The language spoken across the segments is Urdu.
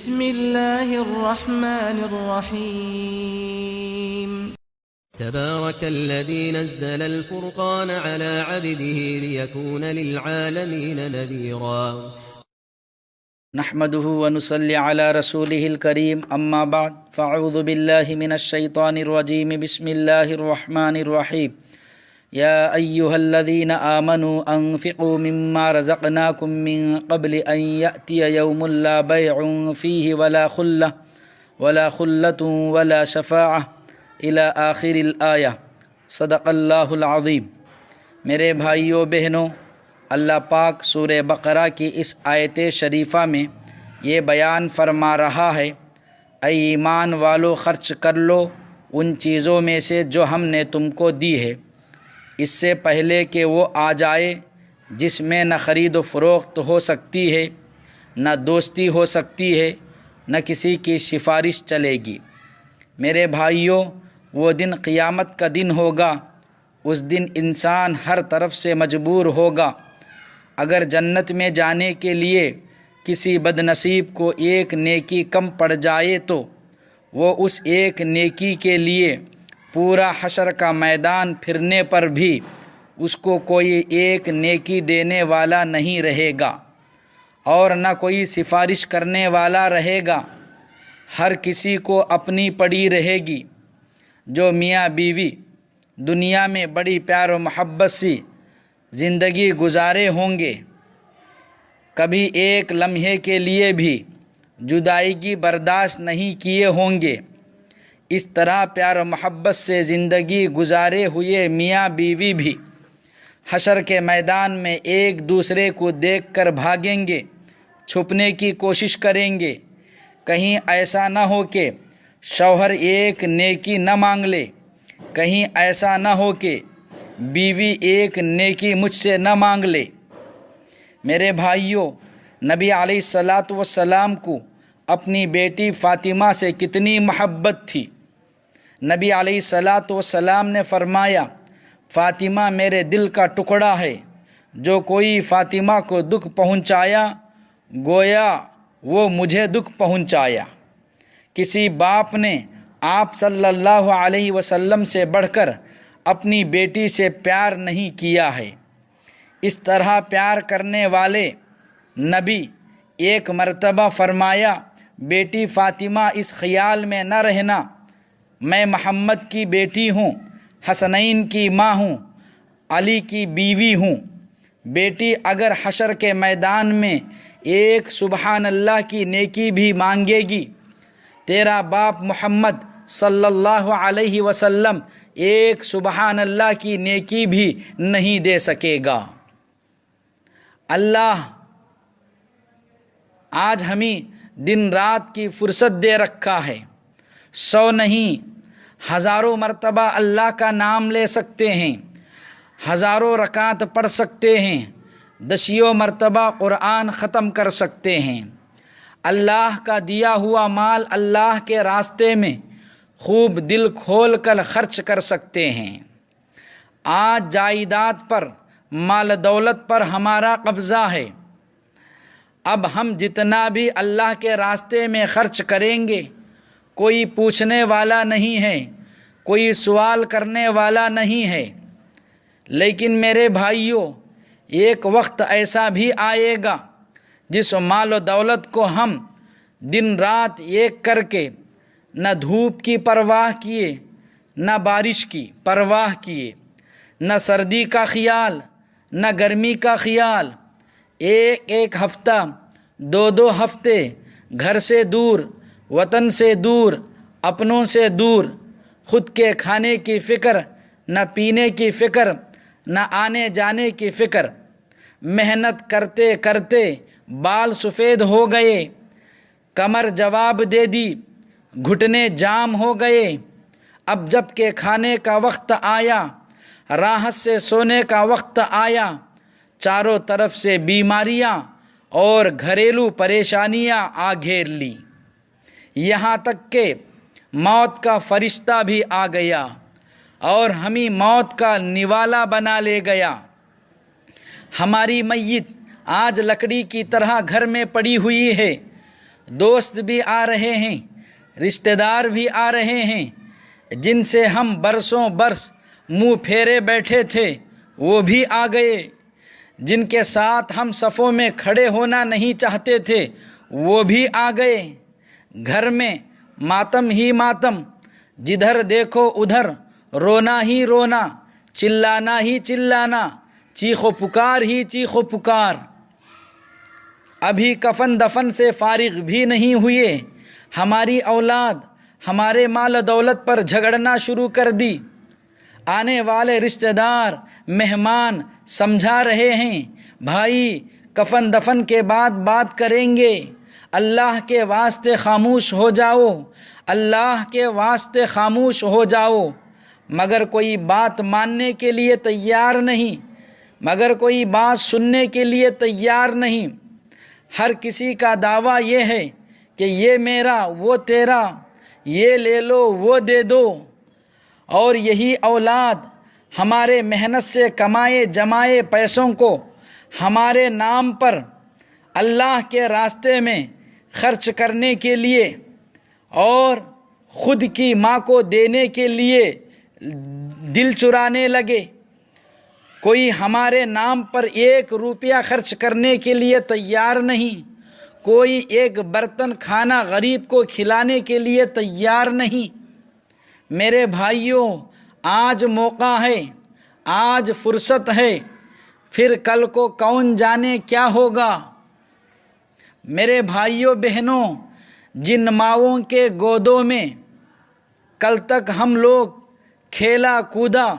بسم الله الرحمن الرحيم تبارك الذي نزل الفرقان على عبده ليكون للعالمين نذيرا نحمده ونصلي على رسوله الكريم اما بعد فاعوذ بالله من الشيطان الرجيم بسم الله الرحمن الرحيم يا أيها الذين آمنوا أنفقوا مما رزقناكم من قبل أن يأتي يوم لا بيع فيه ولا خلة ولا شفاعة إلى آخر الآية صدق اللہ العظیم۔ میرے بھائیوں بہنوں، اللہ پاک سورہ بقرہ کی اس آیت شریفہ میں یہ بیان فرما رہا ہے، اے ایمان والو خرچ کر لو ان چیزوں میں سے جو ہم نے تم کو دی ہے، اس سے پہلے کہ وہ آ جائے جس میں نہ خرید و فروخت ہو سکتی ہے، نہ دوستی ہو سکتی ہے، نہ کسی کی سفارش چلے گی۔ میرے بھائیوں، وہ دن قیامت کا دن ہوگا۔ اس دن انسان ہر طرف سے مجبور ہوگا۔ اگر جنت میں جانے کے لیے کسی بد نصیب کو ایک نیکی کم پڑ جائے تو وہ اس ایک نیکی کے لیے پورا حشر کا میدان پھرنے پر بھی اس کو کوئی ایک نیکی دینے والا نہیں رہے گا اور نہ کوئی سفارش کرنے والا رہے گا۔ ہر کسی کو اپنی پڑی رہے گی۔ جو میاں بیوی دنیا میں بڑی پیار و محبت سی زندگی گزارے ہوں گے، کبھی ایک لمحے کے لیے بھی جدائیگی برداشت نہیں کیے ہوں گے، اس طرح پیار و محبت سے زندگی گزارے ہوئے میاں بیوی بھی حشر کے میدان میں ایک دوسرے کو دیکھ کر بھاگیں گے، چھپنے کی کوشش کریں گے۔ کہیں ایسا نہ ہو کہ شوہر ایک نیکی نہ مانگ لے، کہیں ایسا نہ ہو کہ بیوی ایک نیکی مجھ سے نہ مانگ لے۔ میرے بھائیوں، نبی علیہ السلام کو اپنی بیٹی فاطمہ سے کتنی محبت تھی۔ نبی علیہ السلام نے فرمایا، فاطمہ میرے دل کا ٹکڑا ہے، جو کوئی فاطمہ کو دکھ پہنچایا گویا وہ مجھے دکھ پہنچایا۔ کسی باپ نے آپ صلی اللہ علیہ وسلم سے بڑھ کر اپنی بیٹی سے پیار نہیں کیا ہے۔ اس طرح پیار کرنے والے نبی ایک مرتبہ فرمایا، بیٹی فاطمہ اس خیال میں نہ رہنا میں محمد کی بیٹی ہوں، حسنین کی ماں ہوں، علی کی بیوی ہوں۔ بیٹی اگر حشر کے میدان میں ایک سبحان اللہ کی نیکی بھی مانگے گی، تیرا باپ محمد صلی اللہ علیہ وسلم ایک سبحان اللہ کی نیکی بھی نہیں دے سکے گا۔ اللہ آج ہمیں دن رات کی فرصت دے رکھا ہے، 100 نہیں ہزاروں مرتبہ اللہ کا نام لے سکتے ہیں، ہزاروں رکعت پڑھ سکتے ہیں، 10 مرتبہ قرآن ختم کر سکتے ہیں۔ اللہ کا دیا ہوا مال اللہ کے راستے میں خوب دل کھول کر خرچ کر سکتے ہیں۔ آج جائیداد پر، مال دولت پر ہمارا قبضہ ہے۔ اب ہم جتنا بھی اللہ کے راستے میں خرچ کریں گے، کوئی پوچھنے والا نہیں ہے، کوئی سوال کرنے والا نہیں ہے۔ لیکن میرے بھائیوں، ایک وقت ایسا بھی آئے گا جس مال و دولت کو ہم دن رات ایک کر کے نہ دھوپ کی پرواہ کیے، نہ بارش کی پرواہ کیے، نہ سردی کا خیال، نہ گرمی کا خیال، ایک ہفتہ، 2 ہفتے گھر سے دور، وطن سے دور، اپنوں سے دور، خود کے کھانے کی فکر، نہ پینے کی فکر، نہ آنے جانے کی فکر، محنت کرتے کرتے بال سفید ہو گئے، کمر جواب دے دی، گھٹنے جام ہو گئے۔ اب جب کہ کھانے کا وقت آیا، راحت سے سونے کا وقت آیا، چاروں طرف سے بیماریاں اور گھریلو پریشانیاں آ گھیر لی، یہاں تک کہ موت کا فرشتہ بھی آ گیا اور ہمیں موت کا نوالا بنا لے گیا۔ ہماری میت آج لکڑی کی طرح گھر میں پڑی ہوئی ہے، دوست بھی آ رہے ہیں، رشتہ دار بھی آ رہے ہیں، جن سے ہم برسوں برس منہ پھیرے بیٹھے تھے وہ بھی آ گئے، جن کے ساتھ ہم صفوں میں کھڑے ہونا نہیں چاہتے تھے وہ بھی آ گئے۔ گھر میں ماتم ہی ماتم، جدھر دیکھو ادھر رونا ہی رونا، چلانا ہی چلانا، چیخ و پکار ہی چیخ و پکار۔ ابھی کفن دفن سے فارغ بھی نہیں ہوئے، ہماری اولاد ہمارے مال و دولت پر جھگڑنا شروع کر دی۔ آنے والے رشتہ دار مہمان سمجھا رہے ہیں، بھائی کفن دفن کے بعد بات کریں گے، اللہ کے واسطے خاموش ہو جاؤ، اللہ کے واسطے خاموش ہو جاؤ۔ مگر کوئی بات ماننے کے لیے تیار نہیں، مگر کوئی بات سننے کے لیے تیار نہیں۔ ہر کسی کا دعویٰ یہ ہے کہ یہ میرا وہ تیرا، یہ لے لو وہ دے دو، اور یہی اولاد ہمارے محنت سے کمائے جمائے پیسوں کو ہمارے نام پر اللہ کے راستے میں خرچ کرنے کے لیے اور خود کی ماں کو دینے کے لیے دل چرانے لگے۔ کوئی ہمارے نام پر 1 روپیہ خرچ کرنے کے لیے تیار نہیں، کوئی ایک برتن کھانا غریب کو کھلانے کے لیے تیار نہیں۔ میرے بھائیوں، آج موقع ہے، آج فرصت ہے، پھر کل کو کون جانے کیا ہوگا۔ میرے بھائیوں بہنوں، جن ماؤں کے گودوں میں کل تک ہم لوگ کھیلا کودا،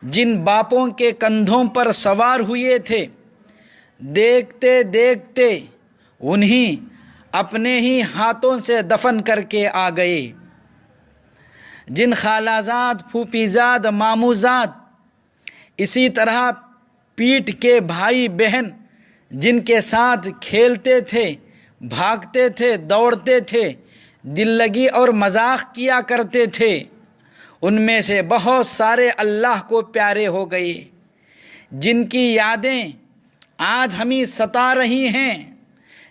جن باپوں کے کندھوں پر سوار ہوئے تھے، دیکھتے دیکھتے انہیں اپنے ہی ہاتھوں سے دفن کر کے آ گئے۔ جن خالہ زاد، پھوپھی زاد، ماموں زاد، اسی طرح پیٹ کے بھائی بہن جن کے ساتھ کھیلتے تھے، بھاگتے تھے، دوڑتے تھے، دل لگی اور مذاق کیا کرتے تھے، ان میں سے بہت سارے اللہ کو پیارے ہو گئے، جن کی یادیں آج ہمیں ستا رہی ہیں،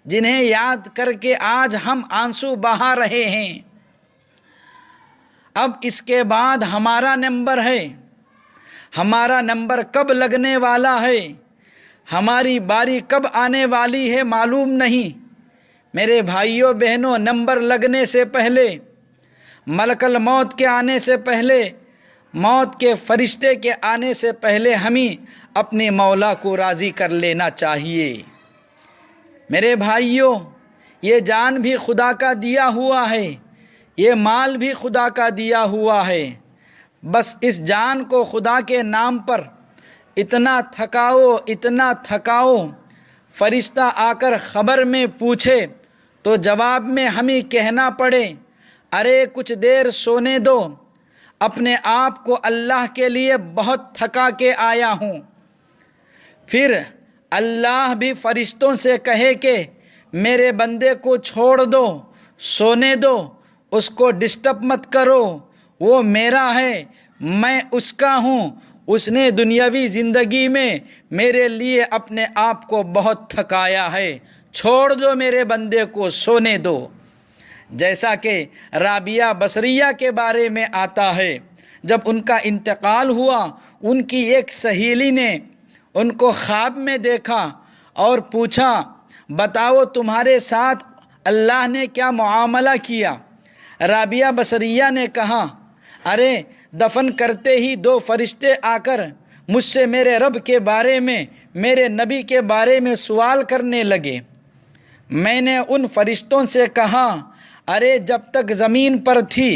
جنہیں یاد کر کے آج ہم آنسو بہا رہے ہیں۔ اب اس کے بعد ہمارا نمبر ہے، ہمارا نمبر کب لگنے والا ہے، ہماری باری کب آنے والی ہے معلوم نہیں۔ میرے بھائیوں بہنوں، نمبر لگنے سے پہلے، ملک الموت کے آنے سے پہلے، موت کے فرشتے کے آنے سے پہلے ہمیں اپنے مولا کو راضی کر لینا چاہیے۔ میرے بھائیوں، یہ جان بھی خدا کا دیا ہوا ہے، یہ مال بھی خدا کا دیا ہوا ہے، بس اس جان کو خدا کے نام پر اتنا تھکاؤ، اتنا تھکاؤ، فرشتہ آ کر خبر میں پوچھے تو جواب میں ہمیں کہنا پڑے، ارے کچھ دیر سونے دو، اپنے آپ کو اللہ کے لیے بہت تھکا کے آیا ہوں۔ پھر اللہ بھی فرشتوں سے کہے کہ میرے بندے کو چھوڑ دو، سونے دو، اس کو ڈسٹرب مت کرو، وہ میرا ہے، میں اس کا ہوں، اس نے دنیاوی زندگی میں میرے لیے اپنے آپ کو بہت تھکایا ہے، چھوڑ دو میرے بندے کو، سونے دو۔ جیسا کہ رابعہ بصریہ کے بارے میں آتا ہے، جب ان کا انتقال ہوا، ان کی ایک سہیلی نے ان کو خواب میں دیکھا اور پوچھا، بتاؤ تمہارے ساتھ اللہ نے کیا معاملہ کیا؟ رابعہ بصریہ نے کہا، ارے دفن کرتے ہی 2 فرشتے آ کر مجھ سے میرے رب کے بارے میں، میرے نبی کے بارے میں سوال کرنے لگے۔ میں نے ان فرشتوں سے کہا، ارے جب تک زمین پر تھی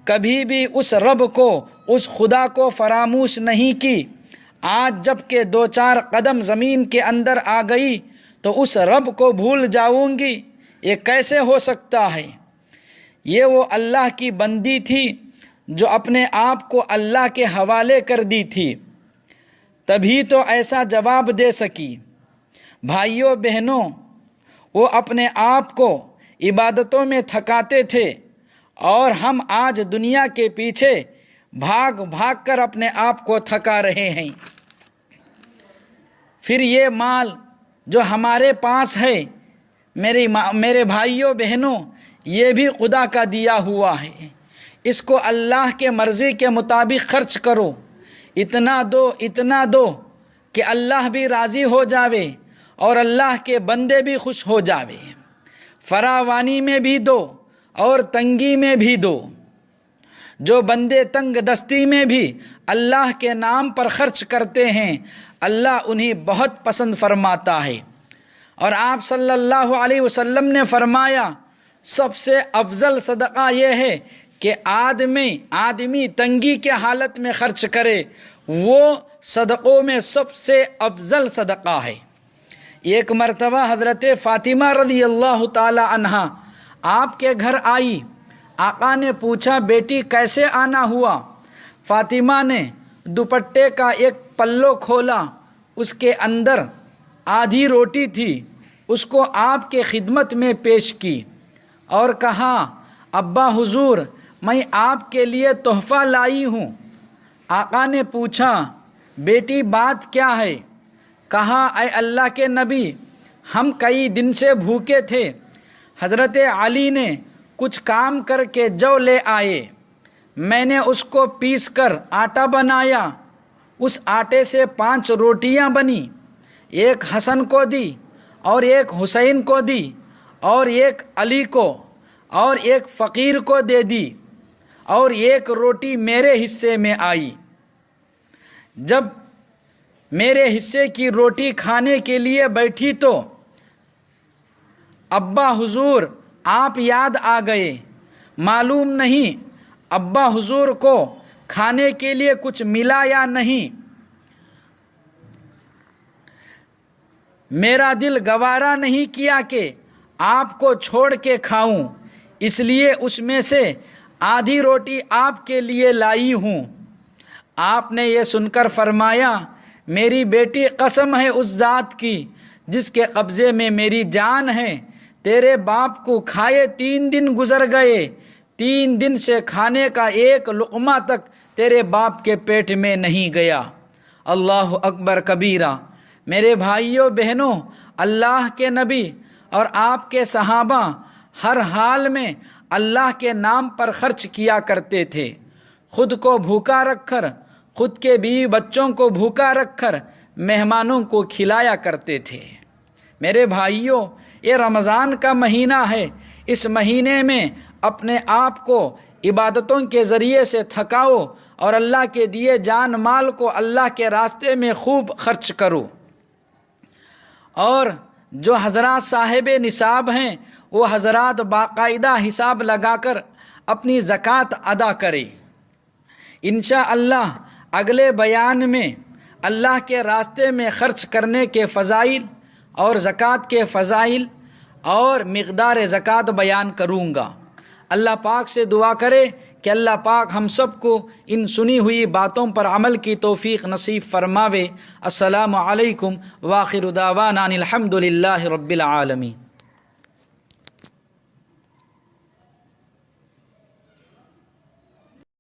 کبھی بھی اس رب کو، اس خدا کو فراموش نہیں کی، آج جب کہ 2-4 قدم زمین کے اندر آ گئی تو اس رب کو بھول جاؤں گی؟ یہ کیسے ہو سکتا ہے؟ یہ وہ اللہ کی بندی تھی جو اپنے آپ کو اللہ کے حوالے کر دی تھی، تبھی تو ایسا جواب دے سکی۔ بھائیوں بہنوں، وہ اپنے آپ کو عبادتوں میں تھکاتے تھے، اور ہم آج دنیا کے پیچھے بھاگ بھاگ کر اپنے آپ کو تھکا رہے ہیں۔ پھر یہ مال جو ہمارے پاس ہے، میرے بھائیوں بہنوں، یہ بھی خدا کا دیا ہوا ہے، اس کو اللہ کے مرضی کے مطابق خرچ کرو، اتنا دو کہ اللہ بھی راضی ہو جاوے اور اللہ کے بندے بھی خوش ہو جاوے۔ فراوانی میں بھی دو اور تنگی میں بھی دو۔ جو بندے تنگ دستی میں بھی اللہ کے نام پر خرچ کرتے ہیں، اللہ انہیں بہت پسند فرماتا ہے۔ اور آپ صلی اللہ علیہ وسلم نے فرمایا، سب سے افضل صدقہ یہ ہے کہ آدمی تنگی کے حالت میں خرچ کرے، وہ صدقوں میں سب سے افضل صدقہ ہے۔ ایک مرتبہ حضرت فاطمہ رضی اللہ تعالی عنہا آپ کے گھر آئی۔ آقا نے پوچھا، بیٹی کیسے آنا ہوا؟ فاطمہ نے دوپٹے کا ایک پلو کھولا، اس کے اندر آدھی روٹی تھی، اس کو آپ کے خدمت میں پیش کی اور کہا، ابا حضور میں آپ کے لیے تحفہ لائی ہوں۔ آقا نے پوچھا، بیٹی بات کیا ہے؟ کہا، اے اللہ کے نبی، ہم کئی دن سے بھوکے تھے، حضرت علی نے کچھ کام کر کے جو لے آئے، میں نے اس کو پیس کر آٹا بنایا، اس آٹے سے 5 روٹیاں بنی، ایک حسن کو دی اور ایک حسین کو دی اور ایک علی کو اور ایک فقیر کو دے دی اور ایک روٹی میرے حصے میں آئی۔ جب میرے حصے کی روٹی کھانے کے لیے بیٹھی تو ابا حضور آپ یاد آ گئے، معلوم نہیں ابا حضور کو کھانے کے لیے کچھ ملا یا نہیں۔ میرا دل گوارا نہیں کیا کہ آپ کو چھوڑ کے کھاؤں، اس لیے اس میں سے آدھی روٹی آپ کے لیے لائی ہوں۔ آپ نے یہ سن کر فرمایا، میری بیٹی قسم ہے اس ذات کی جس کے قبضے میں میری جان ہے، تیرے باپ کو کھائے 3 دن گزر گئے، 3 دن سے کھانے کا ایک لقمہ تک تیرے باپ کے پیٹ میں نہیں گیا۔ اللہ اکبر کبیرہ۔ میرے بھائیوں بہنوں، اللہ کے نبی اور آپ کے صحابہ ہر حال میں اللہ کے نام پر خرچ کیا کرتے تھے، خود کو بھوکا رکھ کر، خود کے بیوی بچوں کو بھوکا رکھ کر مہمانوں کو کھلایا کرتے تھے۔ میرے بھائیوں، یہ رمضان کا مہینہ ہے، اس مہینے میں اپنے آپ کو عبادتوں کے ذریعے سے تھکاؤ اور اللہ کے دیے جان مال کو اللہ کے راستے میں خوب خرچ کرو۔ اور جو حضرات صاحب نصاب ہیں، وہ حضرات باقاعدہ حساب لگا کر اپنی زکوٰۃ ادا کریں۔ انشاءاللہ اگلے بیان میں اللہ کے راستے میں خرچ کرنے کے فضائل اور زکوٰۃ کے فضائل اور مقدار زکوٰۃ بیان کروں گا۔ اللہ پاک سے دعا کرے کہ اللہ پاک ہم سب کو ان سنی ہوئی باتوں پر عمل کی توفیق نصیب فرماوے۔ السلام علیکم وآخر دعوانا ان الحمد للہ رب العالمین۔